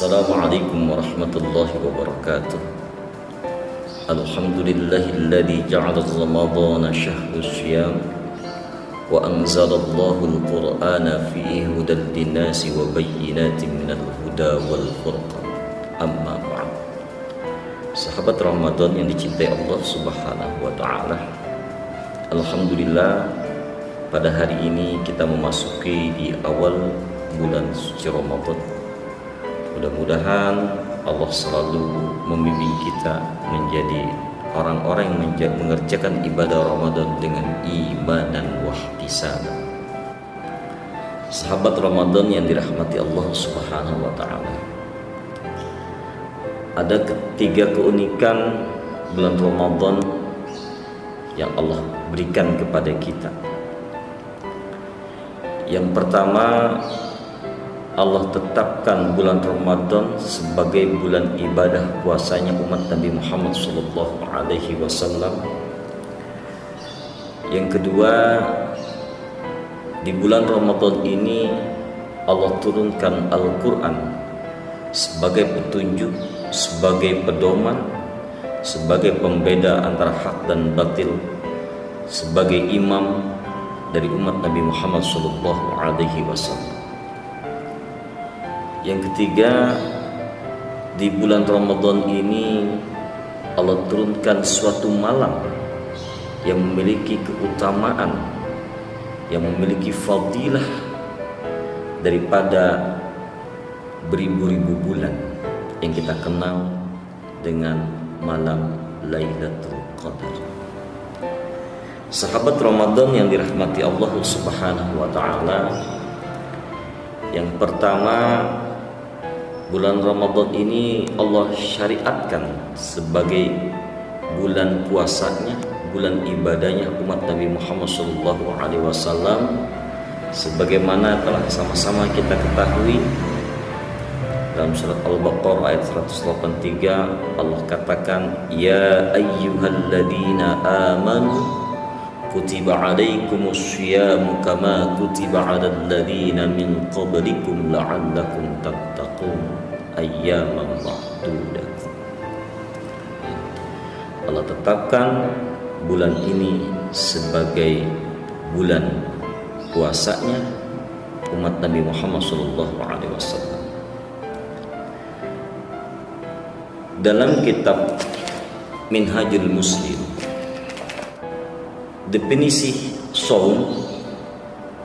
Assalamualaikum warahmatullahi wabarakatuh. Alhamdulillahilladzi ja'ala Ramadhana syahrus syiyam wa anzalallahu al-Qur'ana fihi hudan lin-nasi wa bayyinatin minal huda wal furqan. Amma ba'd. Sahabat Ramadan yang dicintai Allah Subhanahu wa taala. Alhamdulillah, pada hari ini kita memasuki di awal bulan suci Ramadan. Mudah-mudahan Allah selalu membimbing kita menjadi orang-orang yang mengerjakan ibadah Ramadan dengan iman dan wahtisaban. Sahabat Ramadan yang dirahmati Allah Subhanahu wa taala. Ada ketiga keunikan bulan Ramadan yang Allah berikan kepada kita. Yang pertama, Allah tetapkan bulan Ramadan sebagai bulan ibadah puasanya umat Nabi Muhammad SAW. Yang kedua, di bulan Ramadan ini Allah turunkan Al-Quran sebagai petunjuk, sebagai pedoman, sebagai pembeda antara hak dan batil, sebagai imam dari umat Nabi Muhammad SAW. Yang ketiga, di bulan Ramadan ini Allah turunkan suatu malam yang memiliki keutamaan, yang memiliki fadilah daripada beribu-ribu bulan yang kita kenal dengan malam Lailatul Qadar. Sahabat Ramadan yang dirahmati Allah Subhanahu wa taala, yang pertama, bulan Ramadan ini Allah syariatkan sebagai bulan puasanya, bulan ibadahnya umat Nabi Muhammad SAW, sebagaimana telah sama-sama kita ketahui dalam surat Al-Baqarah ayat 183. Allah katakan, ya ayyuhalladzina amanu kutiba alaikumus syiyamu kama kutiba alal ladzina min qablikum la'allakum tattaqun ayyaman ma'dudat. Allah tetapkan bulan ini sebagai bulan puasanya umat Nabi Muhammad SAW. Dalam kitab Minhajul Muslim, definisi shaum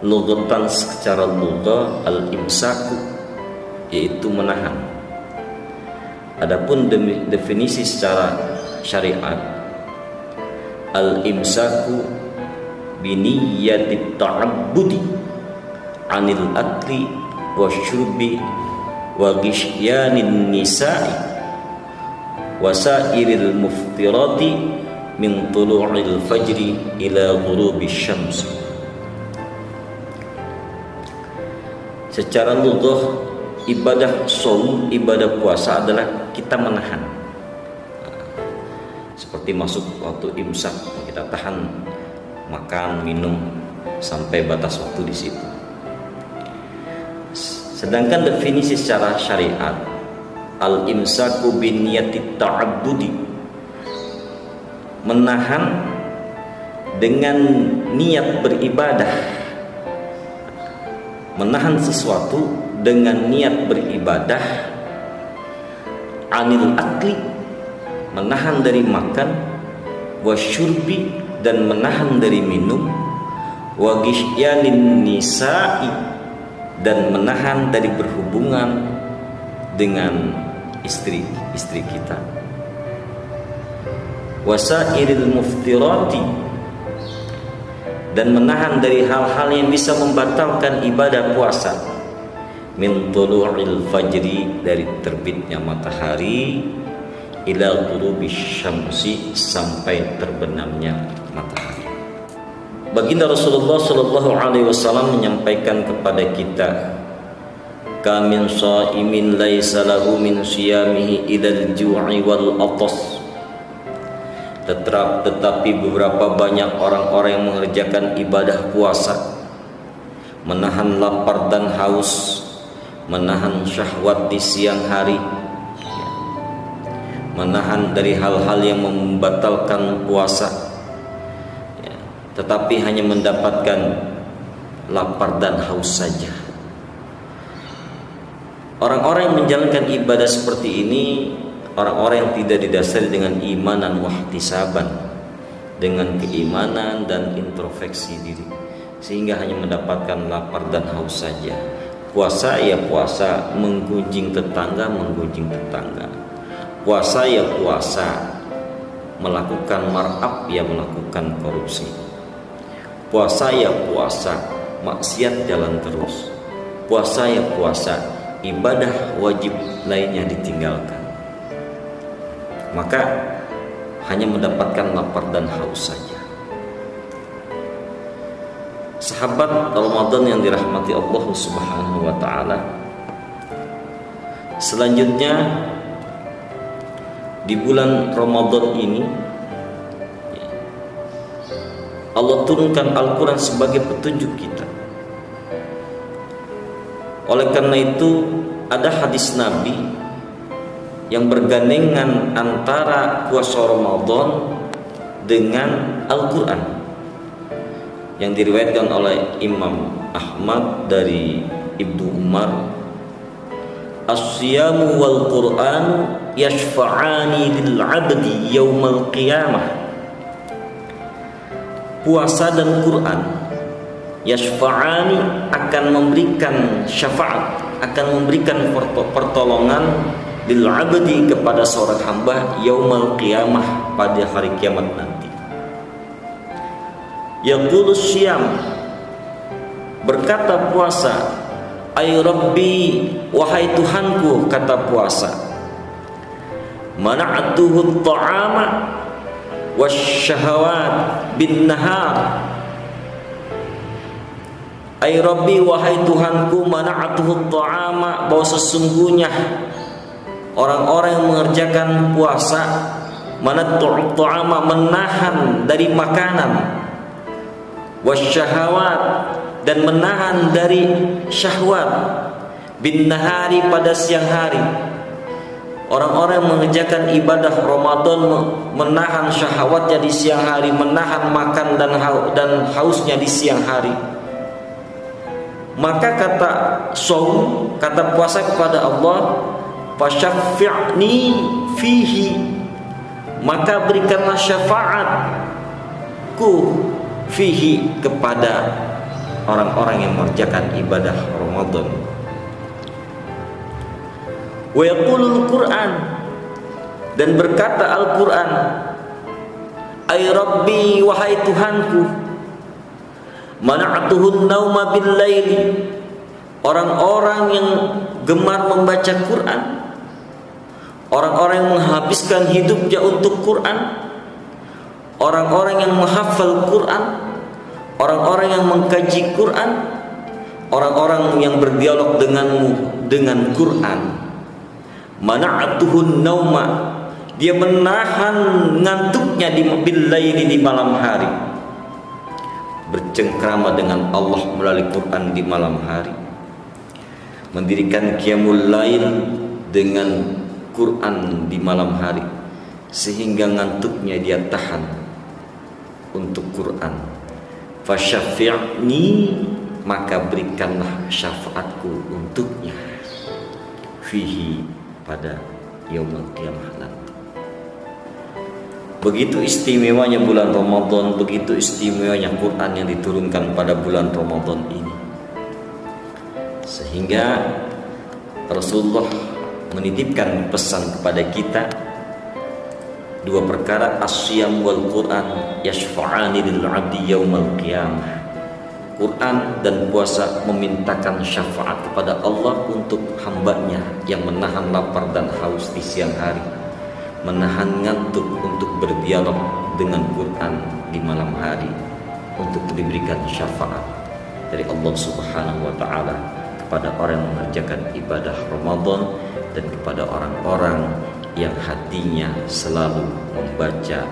lugatan secara lugah al-imsaku, yaitu menahan. Adapun definisi secara syariat, al-imsaku biniyyatit ta'abbudi anil akli wasyurbi wa ghishyanin nisa'i wasairil muftirati min tulu'il fajri ila ghurubis syams. Secara lugah, ibadah shaum, ibadah puasa adalah kita menahan. Seperti masuk waktu imsak, kita tahan makan, minum sampai batas waktu di situ. Sedangkan definisi secara syariat, al-imsaku binniyatit ta'abbudi, menahan dengan niat beribadah, menahan sesuatu dengan niat beribadah, anil akli, menahan dari makan, wasyurbi, dan menahan dari minum, wa ghishyanin nisa'i, dan menahan dari berhubungan dengan istri kita, wasairil muftirati, dan menahan dari hal-hal yang bisa membatalkan ibadah puasa, min tulu'il fajri, dari terbitnya matahari, ila ghurubis syamsi, sampai terbenamnya matahari. Baginda Rasulullah SAW menyampaikan kepada kita, kamin shaimin laisa lahu min siyamihi idal ju'i wal atas. Tetapi beberapa banyak orang-orang yang mengerjakan ibadah puasa, menahan lapar dan haus, menahan syahwat di siang hari, menahan dari hal-hal yang membatalkan puasa, tetapi hanya mendapatkan lapar dan haus saja. Orang-orang yang menjalankan ibadah seperti ini, orang-orang yang tidak didasari dengan iman dan wahtisaban, dengan keimanan dan introspeksi diri, sehingga hanya mendapatkan lapar dan haus saja. Puasa ya puasa, menggunjing tetangga, puasa ya puasa, melakukan mar'ab ya melakukan korupsi. Puasa ya puasa, maksiat jalan terus. Puasa ya puasa, ibadah wajib lainnya ditinggalkan. Maka hanya mendapatkan lapar dan haus saja. Sahabat Ramadan yang dirahmati Allah Subhanahu wa taala, selanjutnya di bulan Ramadan ini Allah turunkan Al-Quran sebagai petunjuk kita. Oleh karena itu ada hadis Nabi yang bergandengan antara puasa Ramadan dengan Al-Quran, yang diriwayatkan oleh Imam Ahmad dari Ibnu Umar, as-siyamu wal Qur'an yashfa'ani lil 'abdi yaumal qiyamah. Puasa dan Quran yashfa'ani akan memberikan syafaat, akan memberikan pertolongan lil 'abdi kepada seorang hamba yaumal qiyamah, pada hari kiamat nanti. Yaqulus syiyam, berkata puasa, ay Rabbi, wahai Tuhanku, kata puasa, mana'atuhu ta'ama wasyahawat bin nahar. Ay Rabbi, wahai Tuhanku, mana'atuhu ta'ama, bahwa sesungguhnya orang-orang yang mengerjakan puasa, mana'atuhu ta'ama, menahan dari makanan, wasyahawat, dan menahan dari syahwat, bin nahari, pada siang hari. Orang-orang yang mengerjakan ibadah Ramadan menahan syahwatnya di siang hari, menahan makan dan hausnya di siang hari. Maka kata shaum, kata puasa kepada Allah, fasyaffi'ni fihi, maka berikanlah syafaatku fihi, kepada orang-orang yang mengerjakan ibadah Ramadan. Wa yaqulul Qur'an, dan berkata Al-Qur'an, ay Rabbi, wahai Tuhanku, mana'atuhun nauma bil laili, orang-orang yang gemar membaca Quran, orang-orang yang menghabiskan hidupnya untuk Quran, orang-orang yang menghafal Quran, orang-orang yang mengkaji Quran, orang-orang yang berdialog denganmu dengan Quran. Mana'atuhun nauma, dia menahan ngantuknya di billaili, di malam hari, bercengkrama dengan Allah melalui Quran di malam hari, mendirikan qiyamul lail dengan Quran di malam hari, sehingga ngantuknya dia tahan untuk Quran. Fasyafi'ni, maka berikanlah syafaatku untuknya, fihi, pada yaumul qiyamah nanti. Begitu istimewanya bulan Ramadan, begitu istimewanya Quran yang diturunkan pada bulan Ramadan ini, sehingga Rasulullah menitipkan pesan kepada kita dua perkara, as-siyam wal Quran yashfa'ani lil 'abdi yaumal qiyamah. Quran dan puasa memintakan syafaat kepada Allah untuk hambanya yang menahan lapar dan haus di siang hari, menahan ngantuk untuk berdialog dengan Quran di malam hari, untuk diberikan syafaat dari Allah Subhanahu wa taala kepada orang yang mengerjakan ibadah Ramadan dan kepada orang-orang yang hatinya selalu membaca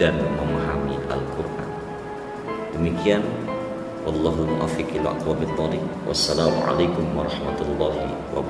dan memahami Al-Quran. Demikian, Wallahul muwaffiq ila aqwamit thoriq. Wassalamualaikum warahmatullahi wabarakatuh.